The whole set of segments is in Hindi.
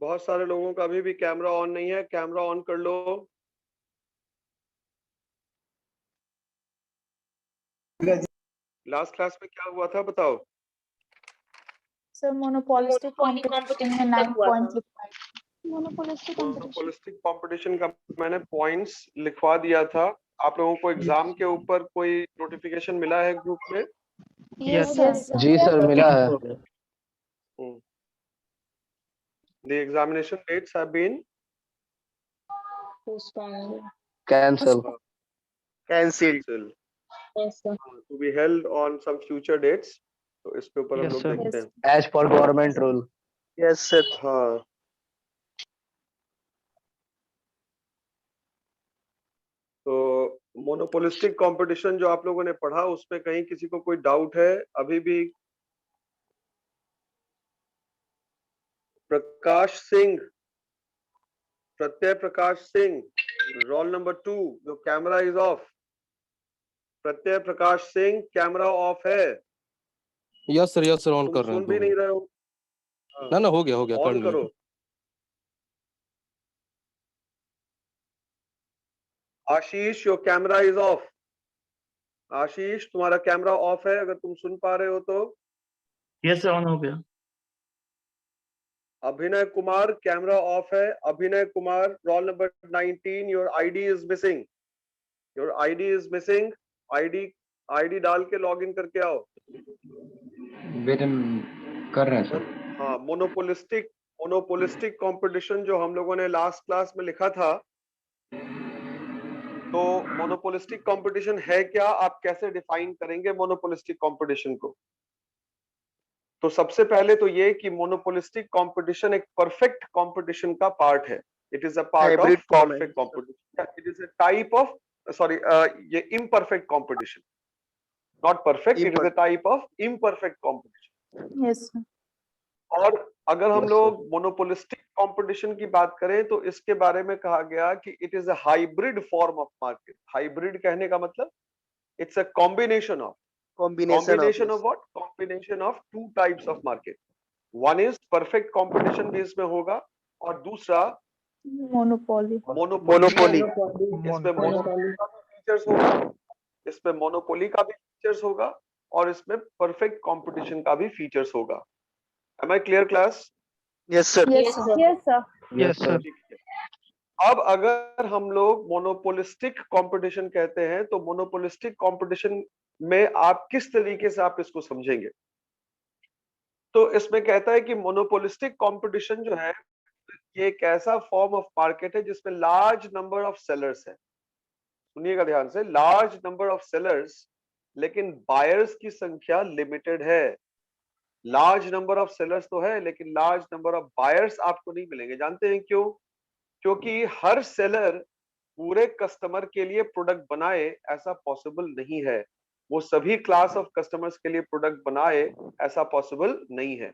बहुत सारे लोगों का अभी भी कैमरा ऑन नहीं है, कैमरा ऑन कर लो। लास्ट क्लास में क्या हुआ था बताओ? सर मोनोपोलिस्टिक कंपटीशन में 9 पॉइंट्स लिखवाए। मोनोपोलिस्टिक कंपटीशन का मैंने पॉइंट्स लिखवा दिया था। आप लोगों को एग्जाम के ऊपर कोई नोटिफिकेशन मिला है ग्रुप में? यस जी सर, मिला है। The examination dates have been cancel. cancelled to be held on some future dates। तो इसके ऊपर हम Yes, लोग sir. देखते हैं। As per government rule. Yes sir. हाँ, तो मोनोपोलिस्टिक कंपटीशन जो आप लोगों ने पढ़ा उसमें कहीं किसी को कोई डाउट है अभी भी? प्रकाश सिंह, प्रत्यय प्रकाश सिंह, रोल नंबर 2, जो camera is of. Pratyaya Prakash Singh, camera off है? यस सर ऑन तुम कर रहे सुन हैं भी 2 नहीं मिनट। रहे हो? हाँ, ना हो गया कर ऑन लिया। करो। आशीष, योर कैमरा इज ऑफ। आशीष, तुम्हारा कैमरा ऑफ है, अगर तुम सुन पा रहे हो तो। यस सर, ऑन हो गया। अभिनय कुमार, कैमरा ऑफ है। अभिनय Kumar, roll number 19, your ID is missing. Your ID is missing. ID डाल के लॉग इन करके आओ। वेतन कर रहे हैं सर। हाँ, मोनोपोलिस्टिक कंपटीशन जो हम लोगों ने लास्ट क्लास में लिखा था, तो मोनोपोलिस्टिक कंपटीशन है क्या, आप कैसे डिफाइन करेंगे मोनोपोलिस्टिक कंपटीशन को? तो सबसे पहले तो ये कि मोनोपोलिस्टिक कंपटीशन एक परफेक्ट कंपटीशन का पार्ट है। It is a part of perfect competition. It is a type of, sorry, ये imperfect competition, not perfect, it is a type of imperfect competition. Yes और अगर हम Yes, लोग मोनोपोलिस्टिक कंपटीशन की बात करें तो इसके बारे में कहा गया कि it is a hybrid form of market. Hybrid कहने का मतलब it's a combination of what? Combination of 2 types of market. One is perfect competition भी इसमें होगा, और दूसरा मोनोपोली। मोनोपोली। इसमें मोनोपोली का भी फीचर्स होगा, इसमें मोनोपोली का भी फीचर्स होगा, और इसमें परफेक्ट कंपटीशन का भी फीचर्स होगा। Am I clear class? Yes sir. Yes sir yes sir. ठीक है। अब अगर हम लोग मोनोपोलिस्टिक कंपटीशन कहते हैं तो मोनोपोलिस्टिक कंपटीशन में आप किस तरीके से आप इसको समझेंगे? तो इसमें कहता है कि मोनोपोलिस्टिक कंपटीशन जो है ये एक ऐसा फॉर्म ऑफ मार्केट है जिसमें लार्ज नंबर ऑफ सेलर्स है। सुनिएगा ध्यान से, लार्ज नंबर ऑफ सेलर्स, लेकिन बायर्स की संख्या लिमिटेड है। लार्ज नंबर ऑफ सेलर्स तो है, लेकिन लार्ज नंबर ऑफ बायर्स आपको नहीं मिलेंगे। जानते हैं क्यों? क्योंकि हर सेलर पूरे कस्टमर के लिए प्रोडक्ट बनाए ऐसा पॉसिबल नहीं है। वो सभी क्लास ऑफ कस्टमर्स के लिए प्रोडक्ट बनाए ऐसा पॉसिबल नहीं है।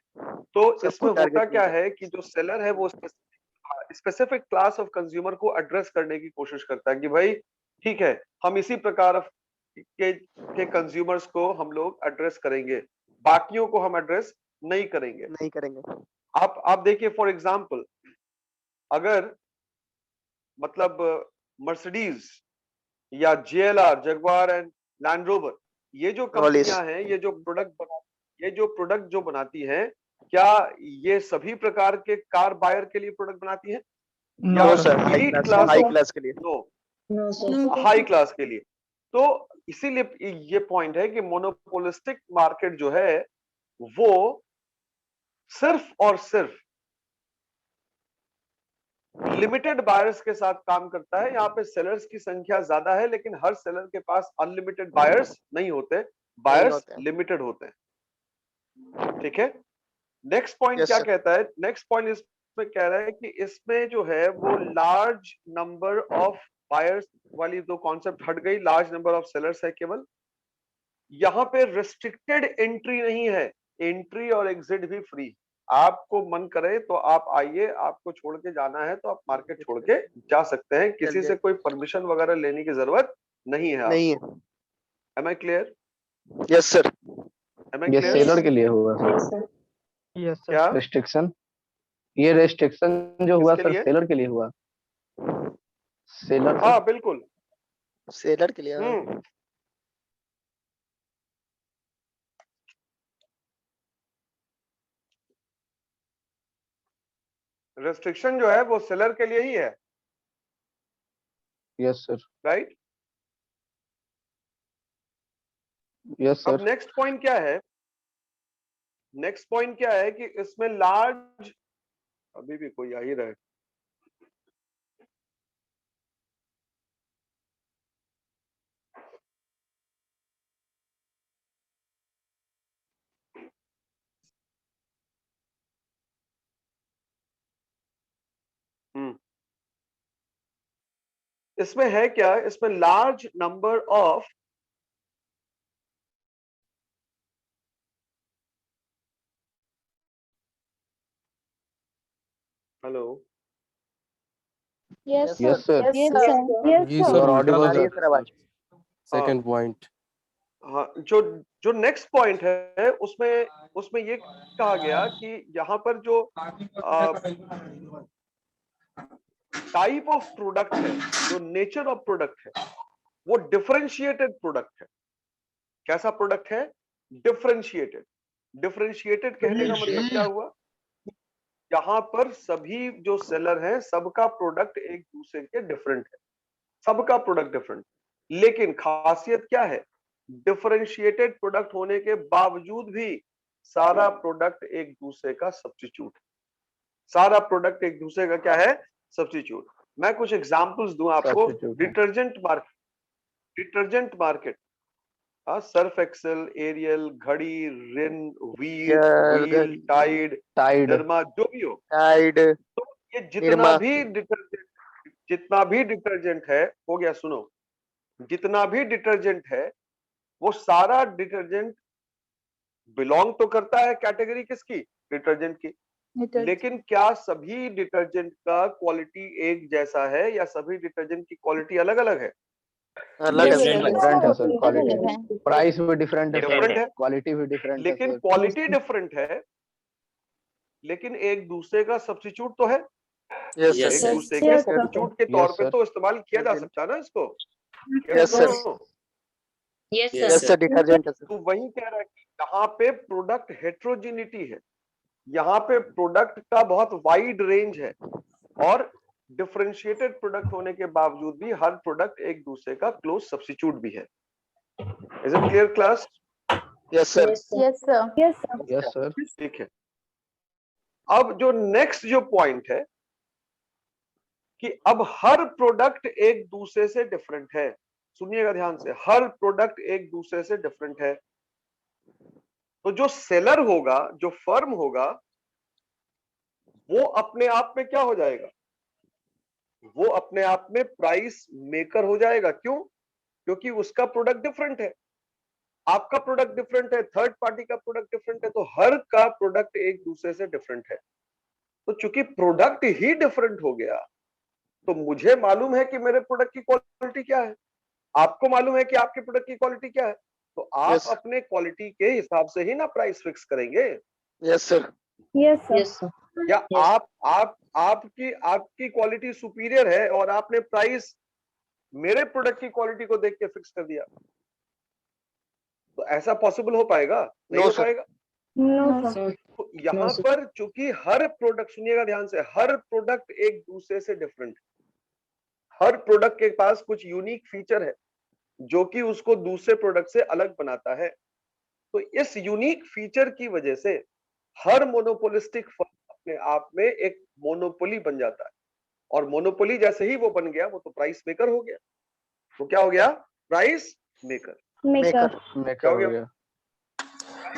तो इसमें होता क्या है कि जो सेलर है वो स्पेसिफिक क्लास ऑफ कंज्यूमर को एड्रेस करने की कोशिश करता है कि भाई ठीक है, हम इसी प्रकार के कंज्यूमर्स को हम लोग एड्रेस करेंगे, बाकियों को हम एड्रेस नहीं करेंगे। आप देखिए, फॉर एग्जांपल, अगर मतलब मर्सिडीज या JLR, Jaguar and land rover, ये जो कंपनियां हैं, ये जो प्रोडक्ट जो बनाती हैं, क्या ये सभी प्रकार के कार बायर के लिए प्रोडक्ट बनाती हैं? नो सर, हाई क्लास के लिए। नो, हाई क्लास के लिए। तो इसीलिए ये पॉइंट है कि मोनोपोलिस्टिक मार्केट जो है वो सिर्फ और सिर्फ लिमिटेड बायर्स के साथ काम करता है। यहाँ पे सेलर्स की संख्या ज्यादा है, लेकिन हर सेलर के पास अनलिमिटेड बायर्स नहीं होते, बायर्स लिमिटेड होते हैं। ठीक है। नेक्स्ट पॉइंट क्या कहता है? नेक्स्ट पॉइंट इसमें कह रहा है कि इसमें जो है वो लार्ज नंबर ऑफ बायर्स वाली दो कॉन्सेप्ट हट गई, लार्ज नंबर ऑफ सेलर्स है केवल। यहाँ पे रिस्ट्रिक्टेड एंट्री नहीं है, एंट्री और एग्जिट भी फ्री। आपको मन करे तो आप आइए, आपको छोड़ के जाना है तो आप मार्केट छोड़ के जा सकते हैं, किसी से कोई परमिशन वगैरह लेने की जरूरत नहीं है। Am I clear? Yes sir. Am I ये क्लियर? सेलर के लिए होगा सर। Yes sir. क्या रिस्ट्रिक्शन ये रेस्ट्रिक्शन जो हुआ किसके सर लिए? सेलर के लिए हुआ, सेलर हाँ सर। बिल्कुल। सेलर के लिए हाँ। हम्म। रेस्ट्रिक्शन जो है वो सेलर के लिए ही है, यस सर, राइट? यस अब सर। नेक्स्ट पॉइंट क्या है? नेक्स्ट पॉइंट क्या है कि इसमें लार्ज, अभी भी कोई आ ही रहा है। इसमें है क्या, इसमें large number of hello Yes, yes sir. Sir, Yes, sir. Yes, जी sir. सर, और उल्टा ऑडिबल लग आ रही है सर। सर आवाज। Second point. हाँ, जो जो नेक्स्ट पॉइंट है उसमें उसमें ये कहा गया कि यहाँ पर जो टाइप ऑफ प्रोडक्ट है, जो नेचर ऑफ प्रोडक्ट है, वो डिफरेंशिएटेड प्रोडक्ट है। कैसा प्रोडक्ट है? डिफरेंशिएटेड। डिफरेंशिएटेड कहने का मतलब क्या हुआ? यहाँ पर सभी जो सेलर हैं सबका प्रोडक्ट एक दूसरे के डिफरेंट है, सबका प्रोडक्ट डिफरेंट। लेकिन खासियत क्या है? डिफरेंशिएटेड प्रोडक्ट होने के बावजूद भी सारा प्रोडक्ट एक दूसरे का सब्स्टिट्यूट है। सारा प्रोडक्ट एक दूसरे का क्या है? सब्स्टिट्यूट। मैं कुछ एग्जांपल्स दूं आपको। सब्स्टिट्यूट है। Detergent market, Surf Excel, Ariel, Ghadi, Rin, Wheel, Tide, Tide, Derma, जो भी हो, टाइड, तो ये निरमा। जितना भी डिटर्जेंट है, हो गया सुनो, जितना भी डिटर्जेंट है वो सारा डिटर्जेंट बिलोंग तो करता है कैटेगरी किसकी? डिटर्जेंट की। लेकिन क्या सभी डिटर्जेंट का क्वालिटी एक जैसा है या सभी डिटर्जेंट की क्वालिटी अलग अलग है? अलग Yes, है sir. सर। डिफरेंट है सर, अलग क्वालिटी, अलग है। प्राइस भी डिफरेंट है सर, डिफरेंट है, क्वालिटी भी डिफरेंट है लेकिन सर। क्वालिटी डिफरेंट है, लेकिन एक दूसरे का सब्स्टिट्यूट तो है। यस एक सर। दूसरे के Yes, sir. सब्स्टिट्यूट के तौर यस पे सर, तो इस्तेमाल किया जा सकता है ना इसको। Yes sir. Yes sir, detergent है सर। तो वही कह रहा है कि यहाँ पे प्रोडक्ट हेट्रोजिनिटी है, यहाँ पे प्रोडक्ट का बहुत वाइड रेंज है, और डिफरेंशिएटेड प्रोडक्ट होने के बावजूद भी हर प्रोडक्ट एक दूसरे का क्लोज सब्स्टिट्यूट भी है। Is it clear class? Yes sir. Yes, sir. Yes, sir. Yes sir. ठीक है। अब जो नेक्स्ट जो पॉइंट है कि अब हर प्रोडक्ट एक दूसरे से डिफरेंट है। सुनिएगा ध्यान से, हर प्रोडक्ट एक दूसरे से डिफरेंट है। तो जो सेलर होगा, जो फर्म होगा, वो अपने आप में क्या हो जाएगा? वो अपने आप में प्राइस मेकर हो जाएगा। क्यों? क्योंकि उसका प्रोडक्ट डिफरेंट है, आपका प्रोडक्ट डिफरेंट है, थर्ड पार्टी का प्रोडक्ट डिफरेंट है, तो हर का प्रोडक्ट एक दूसरे से डिफरेंट है। तो चूंकि प्रोडक्ट ही डिफरेंट हो गया, तो मुझे मालूम है कि मेरे प्रोडक्ट की क्वालिटी क्या है, आपको मालूम है कि आपके प्रोडक्ट की क्वालिटी क्या है, तो आप Yes. अपने क्वालिटी के हिसाब से ही ना प्राइस फिक्स करेंगे। Yes sir. Yes, sir. या आपकी क्वालिटी सुपीरियर है और आपने प्राइस मेरे प्रोडक्ट की क्वालिटी को देख के फिक्स कर दिया, तो ऐसा पॉसिबल हो पाएगा? नहीं No, हो sir. पाएगा। No, sir. तो यहाँ पर चूंकि हर प्रोडक्ट, सुनिएगा ध्यान से, हर प्रोडक्ट एक दूसरे से डिफरेंट, हर प्रोडक्ट के पास कुछ यूनिक फीचर है जो कि उसको दूसरे प्रोडक्ट से अलग बनाता है। तो इस यूनिक फीचर की वजह से हर मोनोपोलिस्टिक फर्म अपने आप में एक मोनोपोली बन जाता है, और मोनोपोली जैसे ही वो बन गया, वो तो प्राइस मेकर हो गया। तो क्या हो गया? Price maker. Maker. क्या मेकर हो हो गया? गया,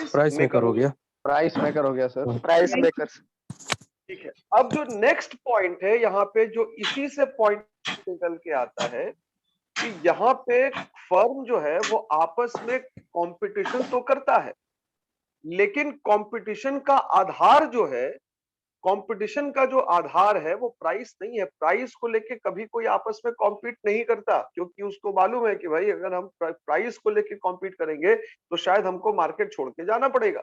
प्राइस मेकर हो गया। प्राइस मेकर हो गया सर। Price makers. ठीक है। अब जो नेक्स्ट पॉइंट है यहाँ पे, जो इसी से पॉइंट निकल के आता है कि यहाँ पे फर्म जो है वो आपस में कंपटीशन तो करता है, लेकिन कंपटीशन का आधार जो है, कंपटीशन का जो आधार है वो प्राइस नहीं है। प्राइस को लेके कभी कोई आपस में कॉम्पीट नहीं करता, क्योंकि उसको मालूम है कि भाई अगर हम प्राइस को लेके कॉम्पीट करेंगे तो शायद हमको मार्केट छोड़ के जाना पड़ेगा।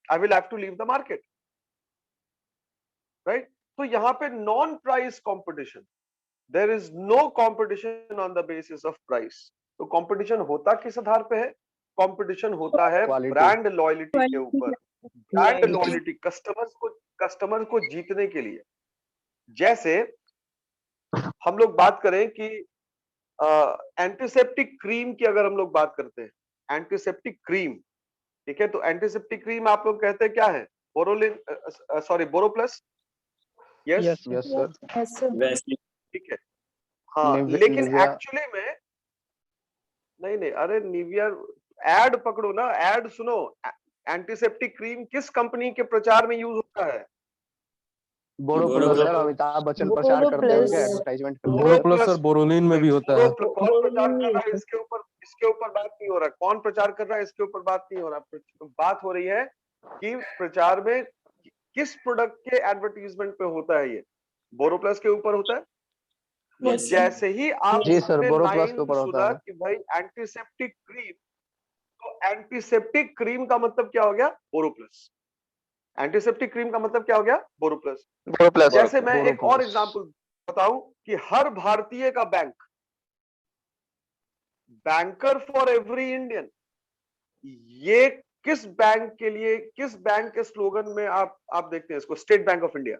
I will have to leave the market, right? तो यहाँ पे non price competition, there is no competition on the basis of price. तो कंपटीशन होता किस आधार पे है? कंपटीशन होता है Quality. ब्रांड लॉयल्टी के ऊपर। Brand Loyalty. लॉयल्टी, कस्टमर को जीतने के लिए। जैसे हम लोग बात करें कि एंटीसेप्टिक क्रीम की अगर हम लोग बात करते हैं, एंटीसेप्टिक क्रीम, ठीक है, तो एंटीसेप्टिक क्रीम आप लोग कहते हैं क्या है? Boroline, sorry Boroplus. Yes, Yes, sir. Yes, sir. ठीक है। हाँ, लेकिन एक्चुअली में नहीं, अरे निविया एड पकड़ो ना, एड सुनो। एंटीसेप्टिक क्रीम किस कंपनी के प्रचार में यूज होता है? बोरोप्लस सर, अमिताभ बच्चन प्रचार करते हैं, उनके एडवर्टाइजमेंट करते हैं। बोरोप्लस और बोरोलिन में भी होता है। कौन प्रचार कर रहा है इसके ऊपर बात नहीं हो रहा। कौन प्रचार कर रहा है इसके ऊपर बात नहीं हो रहा। बात हो रही है कि प्रचार में किस प्रोडक्ट के एडवर्टीजमेंट पे होता है। ये बोरोप्लस के ऊपर होता है। तो जैसे ही आप जी सर, बोरोप्लस के ऊपर होता है कि भाई एंटीसेप्टिक क्रीम, तो एंटीसेप्टिक क्रीम का मतलब क्या हो गया? बोरोप्लस। एंटीसेप्टिक क्रीम का मतलब क्या हो गया? बोरोप्लस। जैसे मैं एक और एग्जांपल बताऊं कि हर भारतीय का bank, banker for every Indian, ये किस बैंक के लिए, किस बैंक के स्लोगन में आप देखते हैं इसको? State Bank of India.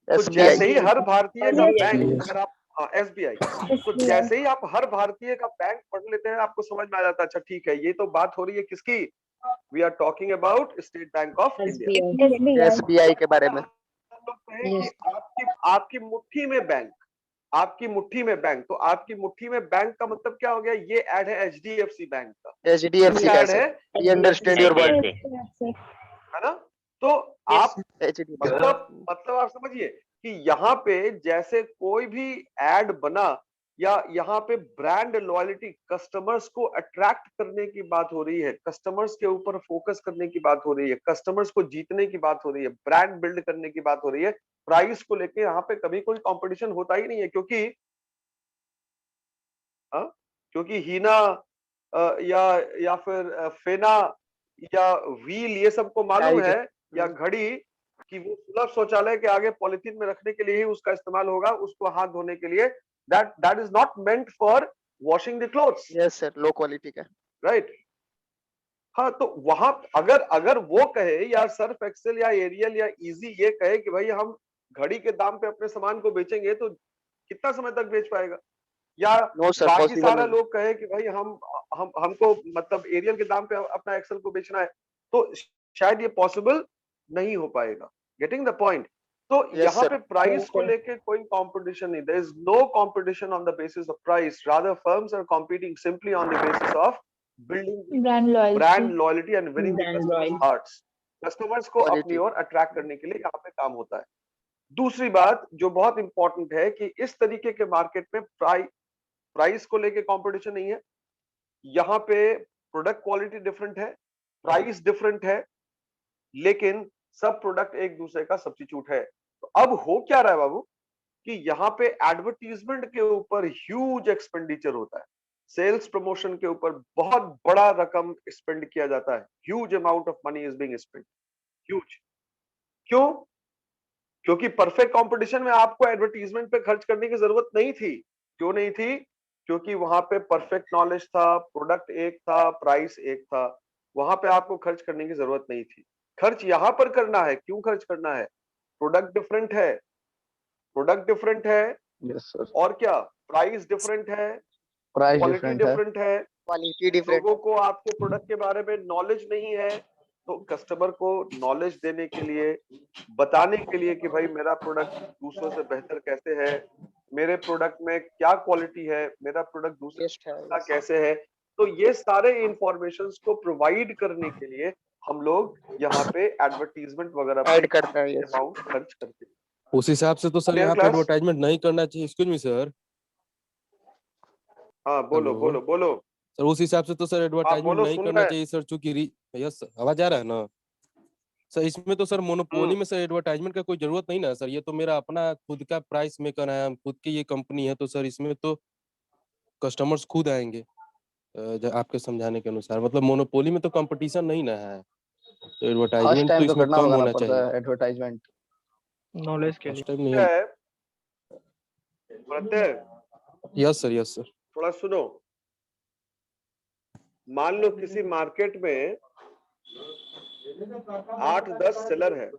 तो जैसे ही हर भारतीय का बैंक, अगर आप SBI, तो जैसे ही आप हर भारतीय का बैंक पढ़ लेते हैं, आपको समझ में आ जाता है अच्छा ठीक है, ये तो बात हो रही है किसकी? We are talking about State Bank of India, SBI के बारे में। हम लोग कहें कि आपकी मुट्ठी में बैंक, आपकी मुट्ठी में बैंक, तो आपकी मुट्ठी में बैंक का मतलब क्या हो गया? ये ऐड है HDFC बैंक का। HDFC ऐड है, ये अंडरस्टैंड योर वर्ड, है ना? तो आप मतलब आप समझिए कि यहाँ पे जैसे कोई भी एड बना, या यहाँ पे ब्रांड लॉयल्टी, कस्टमर्स को अट्रैक्ट करने की बात हो रही है, कस्टमर्स के ऊपर फोकस करने की बात हो रही है, कस्टमर्स को जीतने की बात हो रही है, ब्रांड बिल्ड करने की बात हो रही है। प्राइस को लेके यहाँ पे कभी कोई कंपटीशन होता ही नहीं है, क्योंकि हीना या फिर फेना या व्हील, ये सबको मालूम है, या घड़ी, कि वो सुलभ शौचालय के आगे पॉलिथीन में रखने के लिए ही उसका इस्तेमाल होगा, उसको हाथ धोने के लिए। that is not meant for washing the clothes. Yes sir, low quality का, राइट। हाँ, तो वहां अगर वो कहे, या सर्फ एक्सेल या एरियल या इजी ये कहे कि भाई हम घड़ी के दाम पे अपने सामान को बेचेंगे, तो कितना समय तक बेच पाएगा? या बाकी सारा लोग कहे कि भाई हमको मतलब एरियल के दाम पे अपना एक्सेल को बेचना है, तो शायद ये पॉसिबल नहीं हो पाएगा। Getting the point? तो यहाँ पे प्राइस को लेके कोई कंपटीशन नहीं, there is no competition on the basis of price, rather firms are competing simply on the basis of building brand loyalty and winning the customers hearts. Customers को अपनी ओर अट्रैक्ट करने के लिए यहाँ पे काम होता है। दूसरी बात जो बहुत इंपॉर्टेंट है कि इस तरीके के मार्केट में प्राइस को लेके कंपटीशन नहीं है। यहाँ पे प्रोडक्ट क्वालिटी डिफरेंट है, प्राइस डिफरेंट है, लेकिन सब प्रोडक्ट एक दूसरे का सब्स्टिट्यूट है। तो अब हो क्या रहा है बाबू कि यहाँ पे एडवर्टीजमेंट के ऊपर ह्यूज एक्सपेंडिचर होता है, सेल्स प्रमोशन के ऊपर बहुत बड़ा रकम स्पेंड किया जाता है, huge amount of money is being spent, huge. क्यों? क्योंकि परफेक्ट कंपटीशन में आपको एडवर्टीजमेंट पे खर्च करने की जरूरत नहीं थी। क्यों नहीं थी? क्योंकि वहां पे परफेक्ट नॉलेज था, प्रोडक्ट एक था, प्राइस एक था, वहां पे आपको खर्च करने की जरूरत नहीं थी। खर्च यहां पर करना है। क्यों खर्च करना है? प्रोडक्ट डिफरेंट है, yes, और क्या, प्राइस डिफरेंट है, प्राइस क्वालिटी डिफरेंट है, क्वालिटी डिफरेंट। लोगों को आपके प्रोडक्ट के बारे में नॉलेज नहीं है, तो कस्टमर को नॉलेज देने के लिए, बताने के लिए कि भाई मेरा प्रोडक्ट दूसरों से बेहतर कैसे है, मेरे प्रोडक्ट में क्या क्वालिटी है, मेरा प्रोडक्ट दूसरे का कैसे है, तो ये सारे इंफॉर्मेशंस को प्रोवाइड करने के लिए हम लोग यहाँ पे एडवर्टीजमेंट वगैरह ऐड करते हैं, अमाउंट खर्च करते हैं। उस हिसाब से तो सर यहाँ पे एडवर्टाइजमेंट नहीं करना चाहिए। Excuse me sir. हाँ बोलो सर। उस हिसाब से तो सर एडवर्टाइजमेंट नहीं करना चाहिए सर, चूंकि यस आवाज आ रहा है ना सर? इसमें तो सर मोनोपोली में सर एडवर्टाइजमेंट का कोई जरूरत नहीं ना सर। ये तो मेरा अपना खुद का प्राइस मेकर है, हम खुद की ये कंपनी है, तो सर इसमें तो कस्टमर्स खुद आएंगे आपके समझाने के अनुसार। मतलब मोनोपोली में तो कंपटीशन नहीं ना है, तो एडवर्टाइजमेंट तो इसमें कम होना चाहिए। एडवर्टाइजमेंट नॉलेज के फर्स्ट लिए। टाइम नहीं क्या है। है प्रत्यय, यस सर, यस सर। थोड़ा सुनो। मान लो किसी मार्केट में 8-10 सेलर है,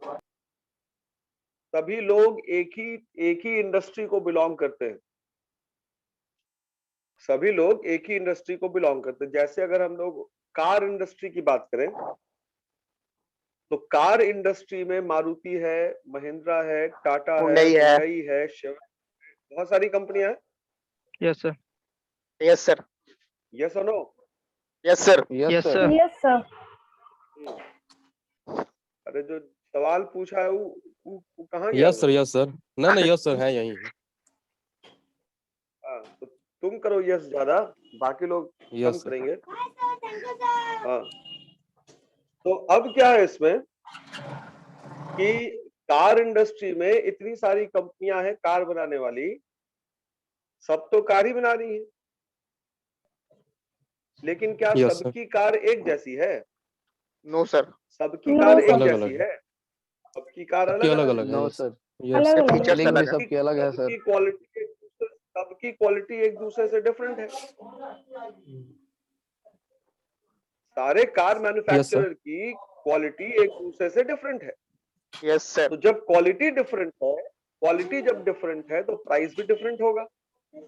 सभी लोग एक ही इंडस्ट्री को बिलोंग करते हैं, सभी लोग एक ही इंडस्ट्री को बिलोंग करते हैं। जैसे अगर हम लोग कार इंडस्ट्री की बात करें तो कार इंडस्ट्री में मारुति है, महिंद्रा है, टाटा है, हुंडई है। हुंडई है, बहुत सारी कंपनियां हैं। Yes sir. Yes sir. Yes और no? Yes sir. Yes sir. Yes, sir. अरे जो सवाल पूछा है वो कहाँ गया यस सर, यस सर। ना ना, यस सर है यहीं। तो तुम करो यस ज्यादा, बाकी लोग कम यस सर। करेंगे। हाँ, तो अब क्या है इसमें कि कार इंडस्ट्री में इतनी सारी कंपनियां हैं कार बनाने वाली, सब तो कार ही बना रही है, लेकिन क्या यस सर। सबकी कार एक जैसी है? No sir. सबकी No, कार sir. एक अलग जैसी अलग है, सबकी कार सबकी अलग अलग अलग अलग है। नो यस सर, यस अलग अलग फीचर्स फीलिंग अलग भी है। सबकी अलग है सर। सबकी क्वालिटी एक दूसरे से डिफरेंट है। सारे कार मैन्युफैक्चरर की क्वालिटी एक दूसरे से डिफरेंट है। Yes sir. तो जब क्वालिटी डिफरेंट है, क्वालिटी जब डिफरेंट है तो प्राइस भी डिफरेंट होगा।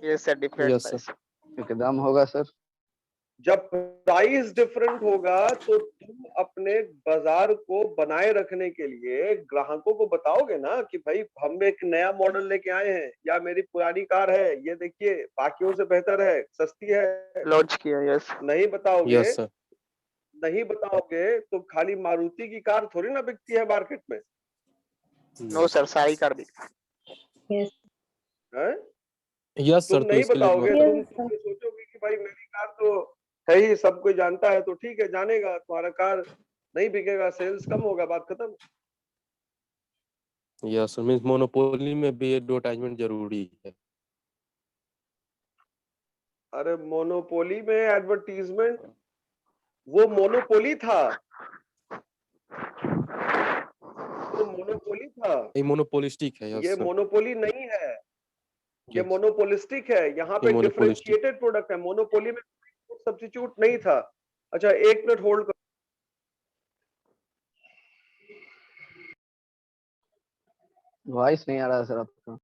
Yes sir. Different yes price. Sir. एकदम होगा सर। जब प्राइस डिफरेंट होगा तो तुम अपने बाजार को बनाए रखने के लिए ग्राहकों को बताओगे ना कि भाई हम एक नया मॉडल लेके आए हैं, या मेरी पुरानी कार है, ये देखिए बाकियों से बेहतर है, सस्ती है। लॉन्च किया। यस। नहीं बताओगे, यस सर। नहीं बताओगे तो खाली मारुति की कार थोड़ी ना बिकती है मार्केट में, नो सर, सारी कार भी। Yes. है? यस तुम सर, तो नहीं इसके लिए बताओगे, Yes, तुम sir. ये सोचोगे कि भाई मेरी कार तो है ही, सब कोई जानता है, तो ठीक है जानेगा, तुम्हारा कार नहीं बिकेगा, सेल्स कम होगा, बात खत्म। यस सर, मींस मोनोपोली में भी एडवर्टाइजमेंट जरूरी है। अरे मोनोपोली में एडवर्टीजमेंट, वो मोनोपोली था, वो मोनोपोली था, ये मोनोपोलिस्टिक है। यस ये सर। मोनोपोली नहीं है, ये यस, मोनोपोलिस्टिक है। यहाँ ये पे मोनोपोलिस्टिक। डिफरेंशिएटेड प्रोडक्ट है, मोनोपोली में सब्स्टिट्यूट नहीं था। अच्छा एक मिनट होल्ड करो। वॉइस नहीं आ रहा सर आपका।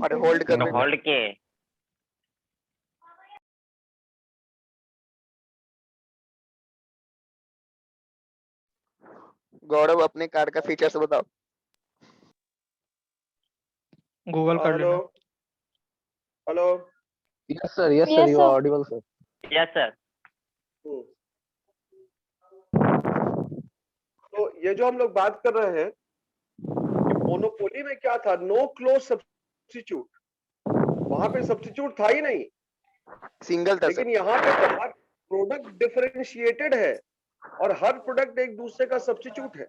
अरे होल्ड कर होल्ड के गौरव, अपने कार का फीचर्स बताओ। गूगल कर हेलो लेना। Hello. Yes sir, yes Yes, sir, you sir. Are audible sir. Yes sir. तो ये जो हम लोग बात कर रहे हैं कि मोनोपोली में क्या था, नो क्लोज सब्स्टिट्यूट, वहां पे सब्स्टिट्यूट था ही नहीं, सिंगल था लेकिन सर। यहाँ पे तो हर प्रोडक्ट डिफरेंशिएटेड है और हर प्रोडक्ट एक दूसरे का सब्स्टिट्यूट है।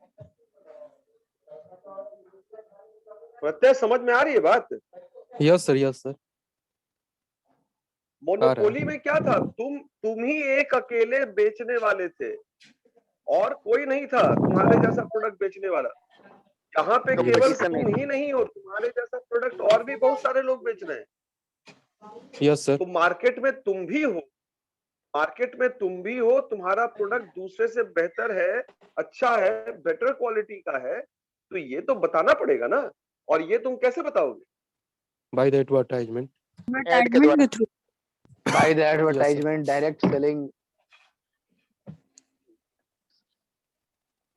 प्रत्यय समझ में आ रही है बात? Yes sir, yes sir. Monopoly में क्या था, तुम ही एक अकेले बेचने वाले थे और कोई नहीं था तुम्हारे जैसा प्रोडक्ट बेचने वाला। यहाँ पे केवल Competition तुम नहीं। ही नहीं हो, तुम्हारे जैसा प्रोडक्ट और भी बहुत सारे लोग बेच रहे हैं। Yes sir. तो मार्केट में तुम भी हो, मार्केट में तुम भी हो, तुम्हारा प्रोडक्ट दूसरे से बेहतर है, अच्छा है, बेटर क्वालिटी का है, तो ये तो बताना पड़ेगा ना। और ये तुम कैसे बताओगे? Bye the advertisement. ऐड के द्वारा। By the advertisement, direct selling.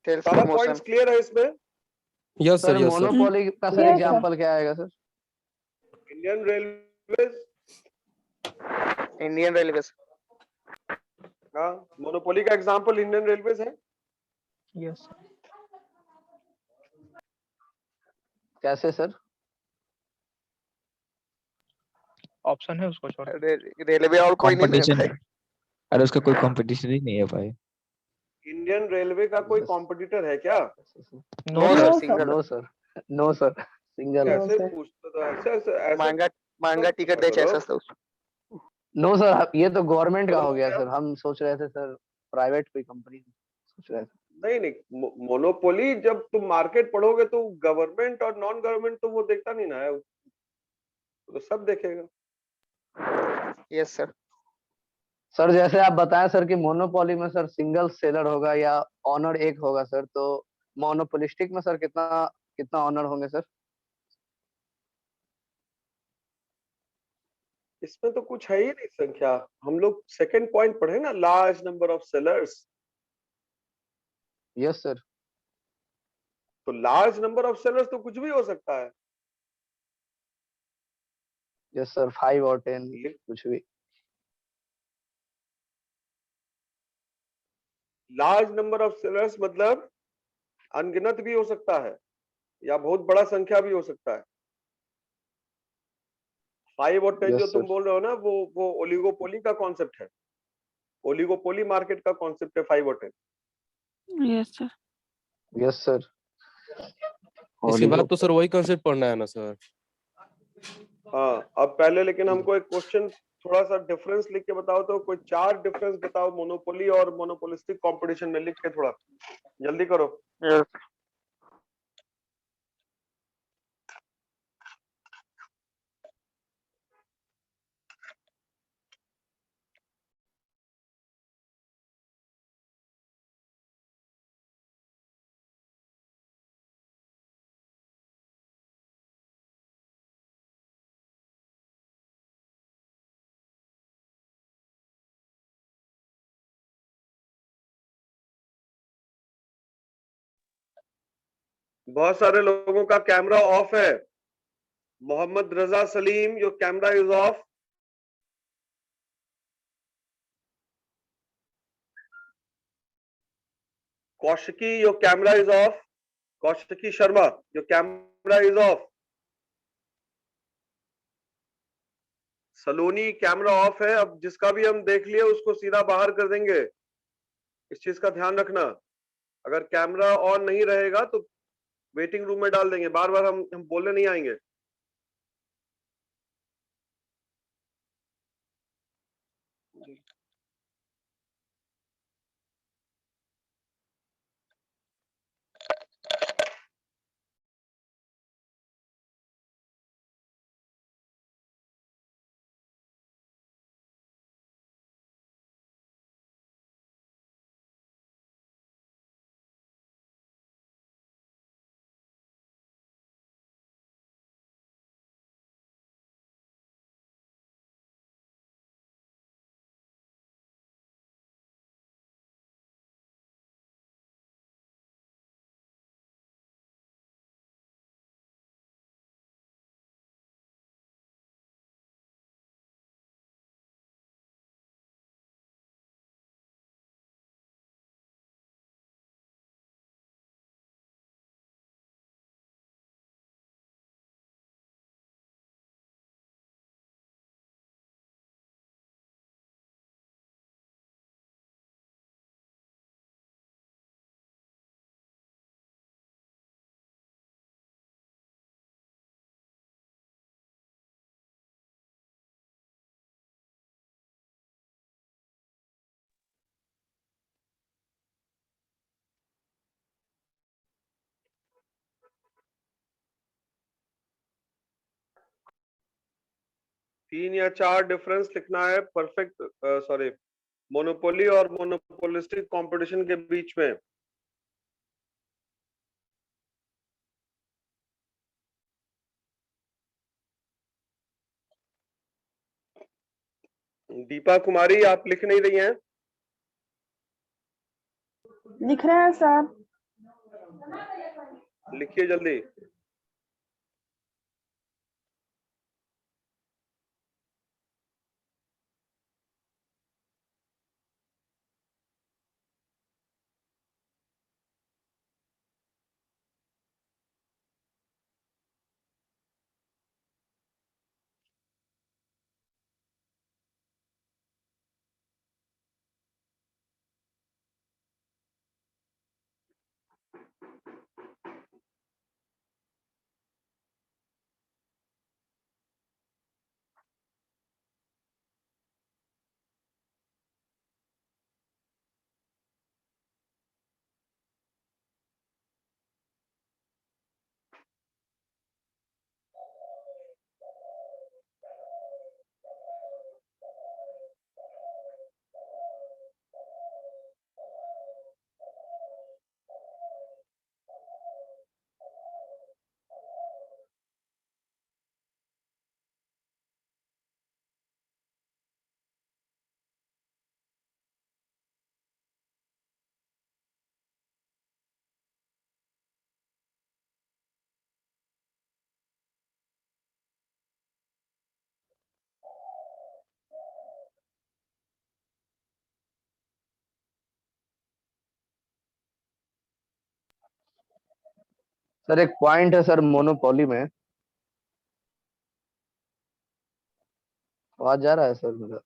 Sales सारा प्रमोशन। पॉइंट्स क्लियर है इसमें? Yes sir sir, yes sir. Monopoly का सर Yes, sir. एग्जांपल क्या आएगा sir? Indian railways. Indian railway. हाँ, मोनोपोली का एग्जांपल इंडियन रेलवेज है। यस। कैसे सर? ऑप्शन है उसको छोड़। रेलवे और कोई नहीं है कंपटीशन, भाई। अरे उसका कोई कंपटीशन ही नहीं है भाई। इंडियन रेलवे का कोई कॉम्पिटिटर है क्या? No no sir. Sir, No, single. No sir, no sir, single. कैसे sir. पूछते तो ऐसे महंगा महंगा टिकट दे करो। सस्ता उसको। नो सर, ये तो गवर्नमेंट का हो गया चलो, सर। हम सोच रहे थे सर प्राइवेट कोई कंपनी सोच रहे थे। नहीं नहीं, मोनोपोली जब तुम मार्केट पढ़ोगे तो गवर्नमेंट और नॉन गवर्नमेंट तो वो देखता नहीं ना है, तो सब देखेगा। Yes sir. सर जैसे आप बताएं सर कि मोनोपोली में सर सिंगल सेलर होगा या ऑनर एक होगा सर, तो मोनोपोलिस्टिक में सर कितना कितना ऑनर होंगे सर? इसमें तो कुछ है ही नहीं संख्या। हम लोग सेकंड पॉइंट पढ़े ना, large number of sellers. Yes sir. तो लार्ज नंबर ऑफ सेलर्स तो कुछ भी हो सकता है। यस सर, 5 और 10 कुछ भी। लार्ज नंबर ऑफ सेलर्स मतलब अनगिनत भी हो सकता है या बहुत बड़ा संख्या भी हो सकता है। 5 और 10 जो यस तुम सर। बोल रहे हो ना, वो ओलिगोपोली का कॉन्सेप्ट है। ओलिगोपोली मार्केट का कॉन्सेप्ट है 5 और 10। Yes sir. Yes sir. इसके बाद तो सर वही कंसेप्ट पढ़ना है ना सर। हाँ, अब पहले लेकिन हमको एक क्वेश्चन थोड़ा सा डिफरेंस लिख के बताओ, तो कोई 4 डिफरेंस बताओ मोनोपोली और मोनोपोलिस्टिक कंपटीशन में, लिख के थोड़ा जल्दी करो। यस। बहुत सारे लोगों का कैमरा ऑफ है। Mohammad Raza Salim, your camera is off. Kaushiki, your camera is off. Kaushiki Sharma, your camera is off. Saloni, camera off है। अब जिसका भी हम देख लिए उसको सीधा बाहर कर देंगे, इस चीज का ध्यान रखना। अगर कैमरा ऑन नहीं रहेगा तो वेटिंग रूम में डाल देंगे, बार बार हम बोलने नहीं आएंगे। तीन या चार डिफरेंस लिखना है परफेक्ट, सॉरी, मोनोपोली और मोनोपोलिस्टिक कंपटीशन के बीच में। दीपा कुमारी, आप लिख नहीं रही हैं? लिख रहे हैं सर। लिखिए जल्दी। सर एक पॉइंट है सर मोनोपोली में, आवाज जा रहा है सर मेरा?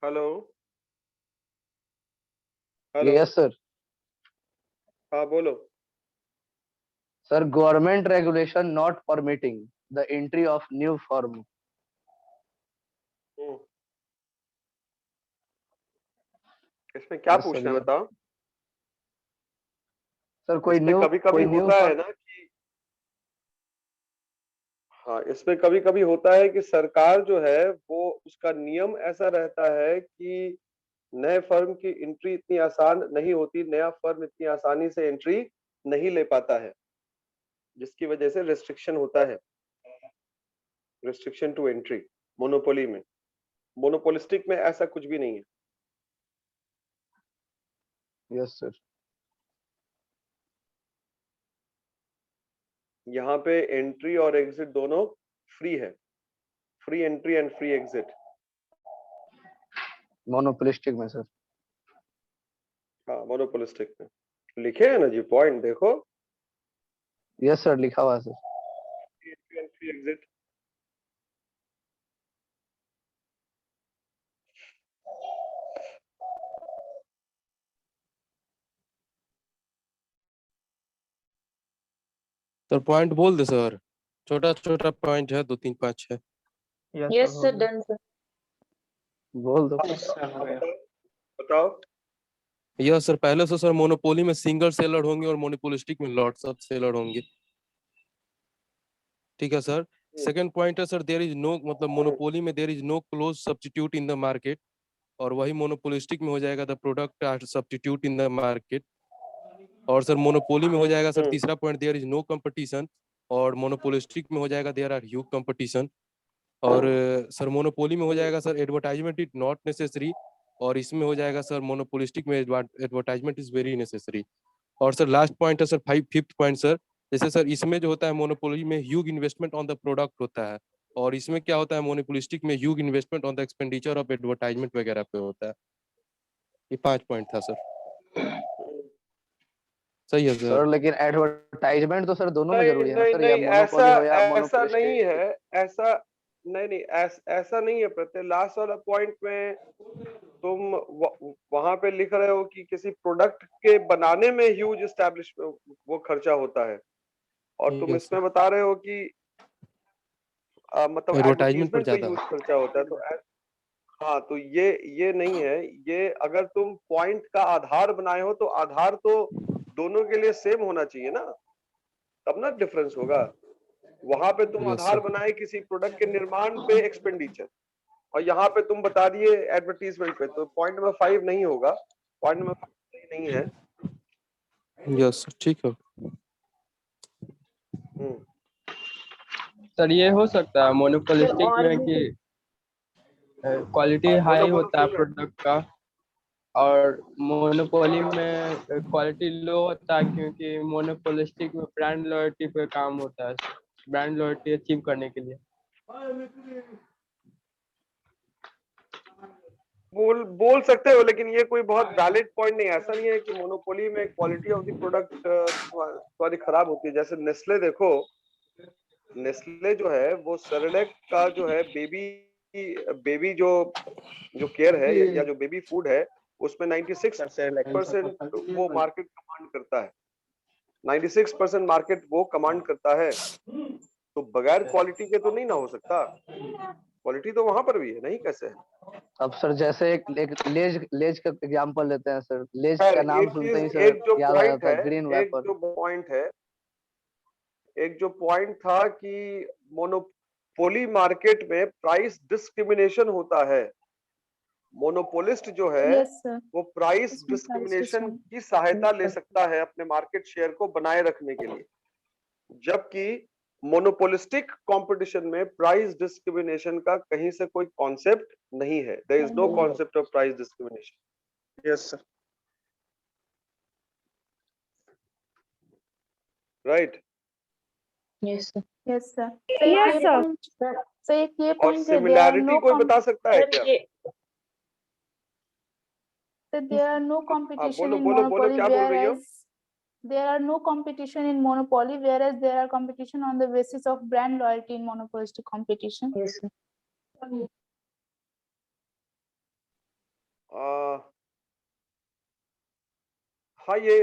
Hello hello. Yes sir. हाँ बोलो। Sir government regulation not permitting the entry of new firm. इसमें क्या Yes, sir, पूछना है ये बताओ। सर कोई इसमें न्यू कभी कभी कोई न्यू होता है फर्म। ना कि हाँ, इसमें कभी कभी होता है कि सरकार जो है वो उसका नियम ऐसा रहता है कि नए फर्म की एंट्री इतनी आसान नहीं होती, नया फर्म इतनी आसानी से एंट्री नहीं ले पाता है, जिसकी वजह से रेस्ट्रिक्शन होता है, रेस्ट्रिक्शन टू एंट्री मोनोपोली में। मोनोपोलिस्टिक में ऐसा कुछ भी नहीं है। Yes sir. यहाँ पे एंट्री और एग्जिट दोनों फ्री है, free entry and free exit. Monopolistic में सर। हाँ मोनोपोलिस्टिक में लिखे है ना जी, पॉइंट देखो। यस सर लिखा हुआ है sir. Entry and free exit. Sir point बोल दे सर, छोटा छोटा पॉइंट है, 2 3 5 है। Yes sir done sir. बोल दो। बताओ। यस सर, पहले से सर मोनोपोली में सिंगल सेलर होंगे और मोनोपोलिस्टिक में लॉट्स ऑफ सेलर होंगे। ठीक है सर। सेकंड पॉइंट है सर, देयर इज नो, मतलब मोनोपोली में there is no close substitute in the market, और वही मोनोपोलिस्टिक में हो जाएगा the product are substitute in the market. और सर मोनोपोली में हो जाएगा सर तीसरा point, there is no competition, और मोनोपोलिस्टिक में हो जाएगा देयर आर ह्यूज कंपटीशन। और सर मोनोपोली में हो जाएगा sir advertisement is not necessary, और इसमें हो जाएगा सर मोनोपोलिस्टिक में एडवर्टाइजमेंट इज वेरी नेसेसरी। और सर लास्ट पॉइंट है सर फिफ्थ पॉइंट सर, जैसे सर इसमें जो होता है मोनोपोली में huge investment on the product होता है, और इसमें क्या होता है मोनोपोलिस्टिक में huge investment on the expenditure of advertisement वगैरह पे होता है। ये 5 पॉइंट था सर। सही है सर। सर लेकिन एडवर्टाइजमेंट तो सर दोनों में नहीं जरूरी है ना नहीं सर, या नहीं, मोनोपोली हो या ऐसा नहीं मोनोपोलिस्टिक। है, ऐसा नहीं नहीं, ऐसा नहीं है प्रत्यय। लास्ट वाला पॉइंट में तुम वहां पे लिख रहे हो कि किसी प्रोडक्ट के बनाने में ह्यूज एस्टैब्लिश वो खर्चा होता है, और तुम Yes, इसमें बता रहे हो कि मतलब एडवर्टाइजमेंट पर एडवर्टीजमेंट पे ज्यादा। ह्यूज खर्चा होता है। तो हाँ, तो ये नहीं है। ये अगर तुम पॉइंट का आधार बनाए हो तो आधार तो दोनों के लिए सेम होना चाहिए ना, तब ना डिफरेंस होगा। वहां पे तुम Yes, आधार sir. बनाए किसी प्रोडक्ट के निर्माण पे एक्सपेंडिचर, और यहाँ पे तुम बता दिए एडवर्टीजमेंट पे, तो पॉइंट नंबर 5 नहीं होगा, पॉइंट नंबर 5 नहीं है। यस सर, ठीक है। सर ये हो सकता है मोनोपोलिस्टिक में कि क्वालिटी हाई होता है प्रोडक्ट का, और मोनोपोली में क्वालिटी लो होता है, क्योंकि मोनोपोलिस्टिक में ब्रांड लॉयल्टी पे काम होता है, ब्रांड लॉयल्टी अचीव करने के लिए। बोल सकते हो, लेकिन ये कोई बहुत वैलिड पॉइंट नहीं है। ऐसा नहीं है कि मोनोपोली में क्वालिटी ऑफ द प्रोडक्ट तुम्हारी खराब होती है। जैसे नेस्ले देखो, नेस्ले जो है वो सेरेलैक का जो है बेबी जो केयर है या जो बेबी फूड है, उसमें 96% वो मार्केट कमांड करता है। 96% मार्केट वो कमांड करता है, तो बगैर क्वालिटी के तो नहीं ना हो सकता। क्वालिटी तो वहां पर भी है, नहीं कैसे है। अब सर जैसे एक लेज का एग्जांपल लेते हैं सर, लेज का नाम सुनते ही सर एक जो याद आ पॉइंट जाता है, है ग्रीन वेपर। एक जो पॉइंट था कि मोनोपोली मार्केट में प्राइस डिस्क्रिमिनेशन होता है। मोनोपोलिस्ट जो है वो प्राइस डिस्क्रिमिनेशन की सहायता ले सकता है अपने मार्केट शेयर को बनाए रखने के लिए, जबकि मोनोपोलिस्टिक कंपटीशन में प्राइस डिस्क्रिमिनेशन का कहीं से कोई कॉन्सेप्ट नहीं है। There is no concept of price discrimination. Yes sir, right. Yes sir. Yes sir. Yes, sir. Sir एक ये और पॉइंट है, सिमिलैरिटी कोई बता सकता है क्या? there are no हाँ competition बोलो in बोलो बोलो, monopoly, क्या बोल रही हो? whereas there are no competition in monopoly, whereas there are competition on the basis of brand loyalty in monopolistic competition. Yes, sir. हाँ, ये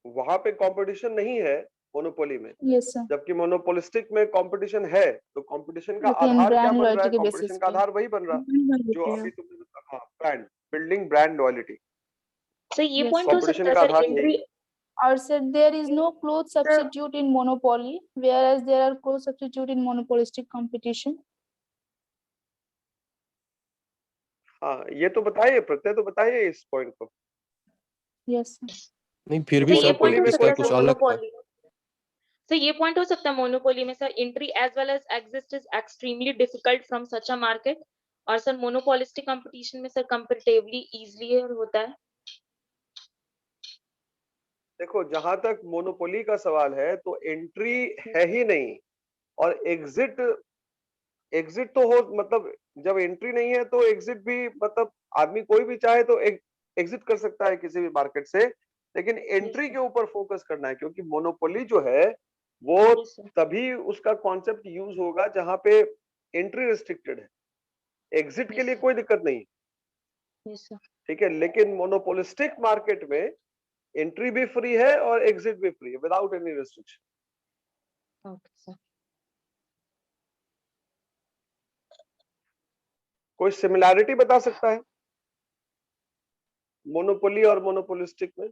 वहां पे कंपटीशन नहीं है मोनोपोली में, Yes, sir. जबकि मोनोपोलिस्टिक में कंपटीशन है। तो कंपटीशन का लेकिन आधार क्या brand बन रहा loyalty है? के basis कंपटीशन का पे। आधार वही बन रहा जो अभी तुमने बताया, हाँ, brand, building brand loyalty. Sir ये Yes, पॉइंट हो कंपटीशन सकता का है सर, आधार एंट्री यही। Or said there is no close substitute in monopoly, whereas there are close substitute in monopolistic competition. हाँ, ये तो बताइए, प्रत्यय तो बताइए इस पॉइंट को। Yes, sir. नहीं फिर भी सर ये सर पॉइंट हो पॉलिटिक्स सकता का है कुछ सर अलग था। मोनोपोली, सर ये पॉइंट हो सकता है मोनोपोली में sir, entry as well as exist is extremely difficult from such a market, और सर मोनोपोलिस्टिक कंपटीशन में सर कंपैरेटिवली इजीली होता है। देखो, जहां तक मोनोपोली का सवाल है तो एंट्री है ही नहीं, और एग्जिट तो हो, मतलब जब एंट्री नहीं है तो एग्जिट भी, मतलब आदमी कोई भी चाहे तो एग्जिट कर सकता है किसी भी मार्केट से, लेकिन एंट्री के ऊपर फोकस करना है, क्योंकि मोनोपोली जो है वो तभी उसका कॉन्सेप्ट यूज होगा जहां पे एंट्री रिस्ट्रिक्टेड है। एग्जिट के लिए कोई दिक्कत नहीं, ठीक है, लेकिन मोनोपोलिस्टिक मार्केट में एंट्री भी फ्री है और एग्जिट भी फ्री है without any restriction. Okay sir. कोई सिमिलैरिटी बता सकता है मोनोपोली और मोनोपोलिस्टिक में?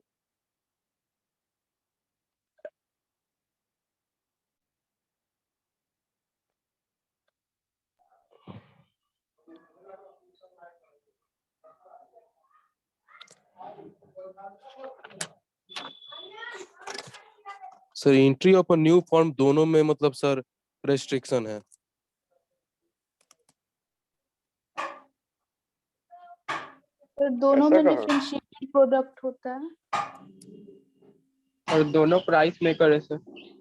Sir entry of a new form दोनों में मतलब सर रेस्ट्रिक्शन है। तो दोनों ऐसा में कहाँ? डिफरेंशिएटेड प्रोडक्ट होता है, और दोनों प्राइस मेकर है सर।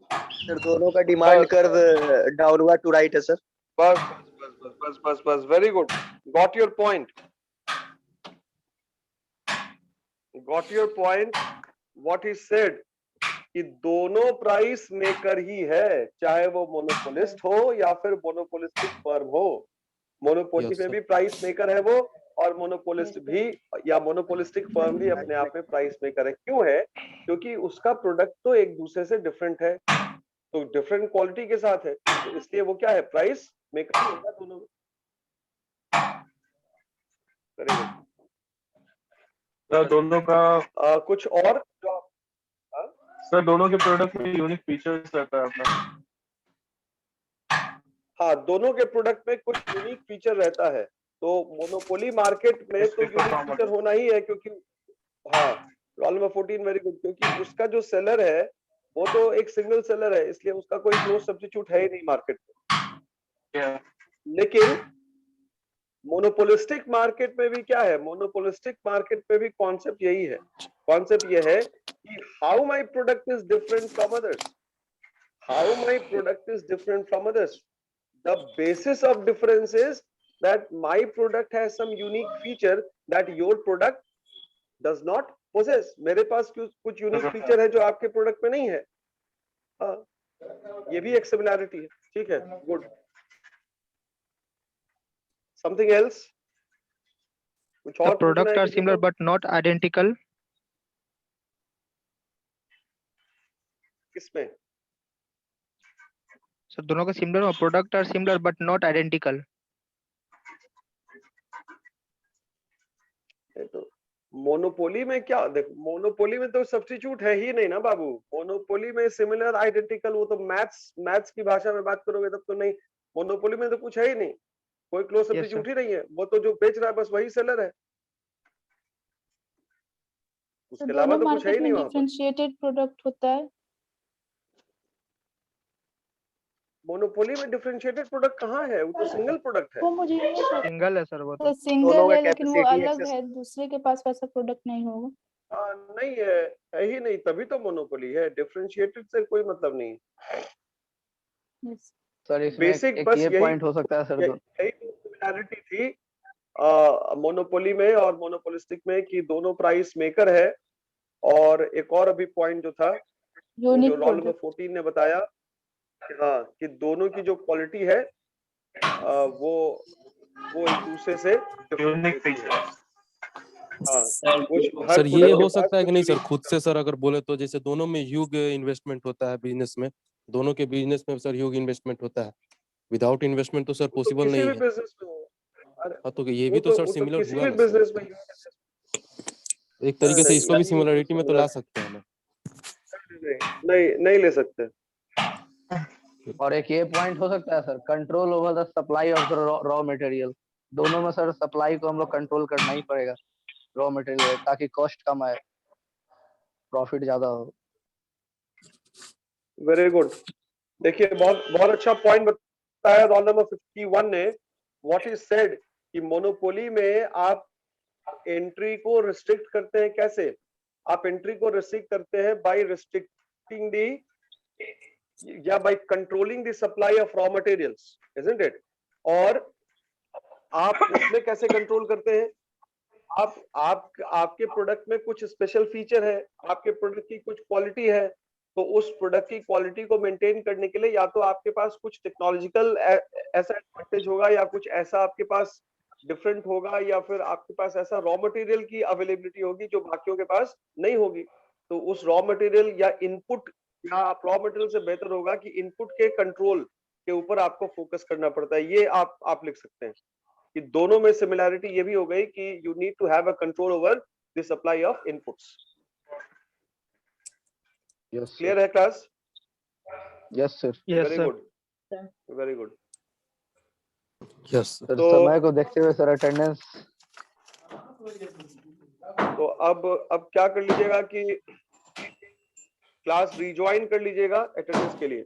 सर दोनों का demand curve downward to right है सर। बस बस बस बस बस बस, very good, got your point, got your point. What he said कि दोनों प्राइस मेकर ही है, चाहे वो मोनोपोलिस्ट हो या फिर मोनोपोलिस्टिक फर्म हो। मोनोपोली Yes, में sir. भी प्राइस मेकर है वो, और मोनोपोलिस्ट भी या मोनोपोलिस्टिक फर्म भी अपने आप में प्राइस मेकर है। क्यों है? क्योंकि उसका प्रोडक्ट तो एक दूसरे से डिफरेंट है, तो डिफरेंट क्वालिटी के साथ है, तो इसलिए वो क्या है, प्राइस मेकर ही होगा दोनों में। Very good. सर दोनों का कुछ और जो सर दोनों के प्रोडक्ट में यूनिक फीचर्स रहता है अपना। हाँ, दोनों के प्रोडक्ट में कुछ यूनिक फीचर रहता है, तो मोनोपोली मार्केट में तो यूनिक फीचर होना ही है, क्योंकि हाँ, रोल नंबर 14 वेरी गुड, क्योंकि उसका जो सेलर है वो तो एक सिंगल सेलर है, इसलिए उसका कोई क्लोज सब्स्टिट्यूट है ही नहीं मार्केट में। लेकिन मोनोपोलिस्टिक मार्केट में भी क्या है, मोनोपोलिस्टिक मार्केट में भी कॉन्सेप्ट यही है, कॉन्सेप्ट ये है कि how my product is different from others, how my product is different from others. The basis of difference is that my product has some unique feature that your product does not possess. मेरे पास कुछ यूनिक फीचर है जो आपके प्रोडक्ट में नहीं है। हाँ, ये भी एक सिमिलैरिटी है, ठीक है, गुड। Something else? कुछ और? The products are similar but not identical. किसमें? सर दोनों का सिमिलर और product are similar but not identical. तो मोनोपोली में क्या, देखो मोनोपोली में तो सब्स्टिट्यूट है ही नहीं ना बाबू। मोनोपोली में सिमिलर आइडेंटिकल, वो तो मैथ्स की भाषा में बात करोगे तब तो नहीं। मोनोपोली में तो कुछ है ही नहीं, कोई क्लोज सब्स्टिट्यूट ही नहीं है, वो तो जो बेच रहा है बस वही सेलर है, उसके अलावा तो कुछ है ही नहीं वहां पर। डिफरेंशिएटेड प्रोडक्ट होता है। मोनोपोली में डिफरेंशिएटेड प्रोडक्ट कहाँ है? वो तो सिंगल प्रोडक्ट है। वो मुझे सिंगल है सर, वो तो सिंगल है, लेकिन वो अलग है, दूसरे के पास वैसा प्रोडक्ट नहीं होगा। नहीं है ही नहीं, तभी तो मोनोपोली है, डिफरेंशिएटेड से कोई मतलब नहीं। सर इसमें बेसिक एक बस ये यही पॉइंट हो सकता है सर, यही सिमिलैरिटी थी मोनोपोली में और मोनोपोलिस्टिक में कि दोनों प्राइस मेकर है, और एक और अभी पॉइंट जो था जो यूनिक रोल नंबर 14 ने बताया कि हाँ कि दोनों की जो क्वालिटी है वो एक दूसरे से यूनिक फीचर। हाँ कुछ हर सर ये प्रोडक्ट के हो पास सकता है कि कुछ नहीं सर unique खुद से सर अगर बोले तो जैसे दोनों में ह्यूज इन्वेस्टमेंट होता है बिजनेस में, दोनों के बिजनेस में सर ह्यूज इन्वेस्टमेंट होता है, विदाउट इन्वेस्टमेंट तो सर वो तो पॉसिबल किसी नहीं भी है। बिजनेस में हो। अरे हाँ तो ये भी तो सर वो तो सिमिलर किसी हुआ भी ना सर, बिजनेस में एक तरीके से इसको भी नहीं सिमिलरिटी में तो ला सकते हैं ना। नहीं ले सकते। और एक ये पॉइंट हो सकता है sir, control over the supply of the raw material. दोनों में सर सप्लाई को हम लोग कंट्रोल करना ही पड़ेगा रॉ मटेरियल, ताकि कॉस्ट कम आए, प्रॉफिट ज्यादा हो। Very good. देखिए बहुत अच्छा पॉइंट बताया रोल नंबर 51 ने। व्हाट इज सेड कि मोनोपोली में आप एंट्री को रिस्ट्रिक्ट करते हैं। कैसे आप एंट्री को रिस्ट्रिक्ट करते हैं? बाय रिस्ट्रिक्टिंग दी या by controlling the supply of raw materials, isn't it? और आप उसमें कैसे कंट्रोल करते हैं? आप आपके प्रोडक्ट में कुछ स्पेशल फीचर है, आपके प्रोडक्ट की कुछ क्वालिटी है, तो उस प्रोडक्ट की क्वालिटी को मेंटेन करने के लिए या तो आपके पास कुछ टेक्नोलॉजिकल ऐसा एडवांटेज होगा या कुछ ऐसा आपके पास डिफरेंट होगा, या फिर आपके पास ऐसा रॉ मटेरियल की अवेलेबिलिटी होगी जो बाकियों के पास नहीं होगी। तो उस रॉ मटेरियल या इनपुट या रॉ मटेरियल से बेहतर होगा कि इनपुट के कंट्रोल के ऊपर आपको फोकस करना पड़ता है। ये आप लिख सकते हैं कि दोनों में सिमिलैरिटी ये भी हो गई कि you need to have a control over the supply of inputs. Clear है class? Yes sir. Very good, very good. Yes sir तो समय को देखते हुए सर अटेंडेंस। तो अब क्या कर लीजिएगा कि क्लास रिज्वाइन कर लीजिएगा अटेंडेंस के लिए।